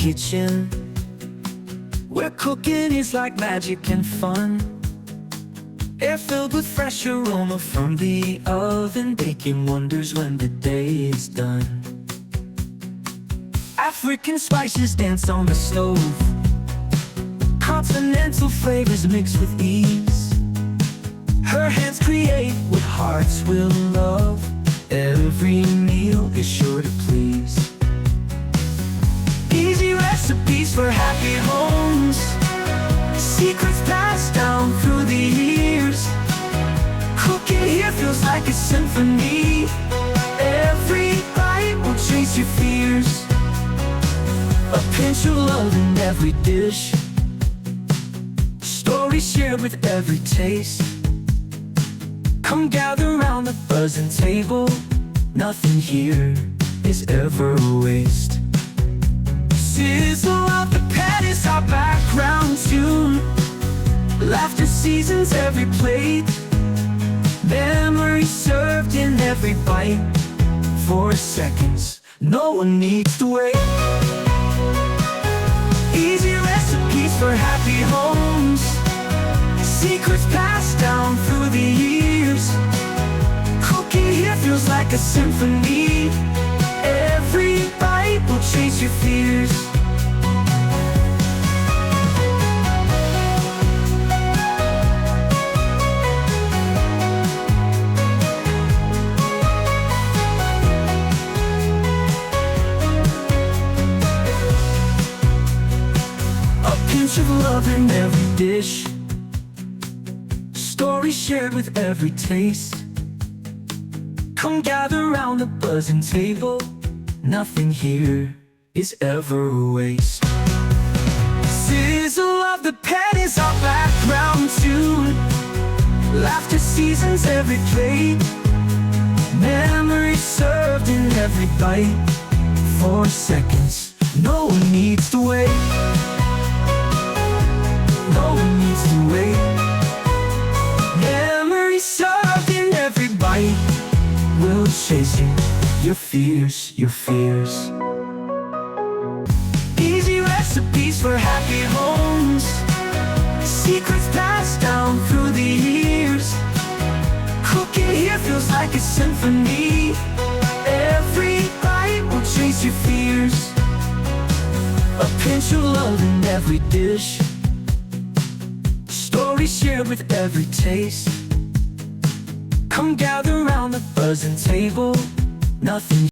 kitchen, where cooking is like magic and fun. Air filled with fresh aroma from the oven, baking wonders when the day is done. African spices dance on the stove, continental flavors mix with ease. Her hands create what hearts will love. Every meal is sure to please. Easy recipes for happy homes, secrets passed down through the years. Cooking here feels like a symphony. Every bite will chase your fears. A pinch of love in every dish, stories shared with every taste. Come gather round the buzzing table, nothing here is ever a waste. Sizzle of the pan is our background tune, laughter seasons every plate, memory served in every bite. 4 seconds, no one needs to wait. Easy recipes for happy homes, secrets passed down through the years. Cooking here feels like a symphony. Every bite will chase your fears. A pinch of love in every dish, stories shared with every taste. Come gather round the buzzing table, nothing here is ever a waste. Sizzle of the pan is our background tune, laughter seasons every plate, memories served in every bite. 4 seconds, no one needs to wait. No one needs to wait. Memories served in every bite will chase you, your fears, your fears. Easy recipes for happy homes, secrets passed down through the years. Cooking here feels like a symphony. Every bite will chase your fears. A pinch of love in every dish, stories shared with every taste. Come gather round the buzzing table, nothing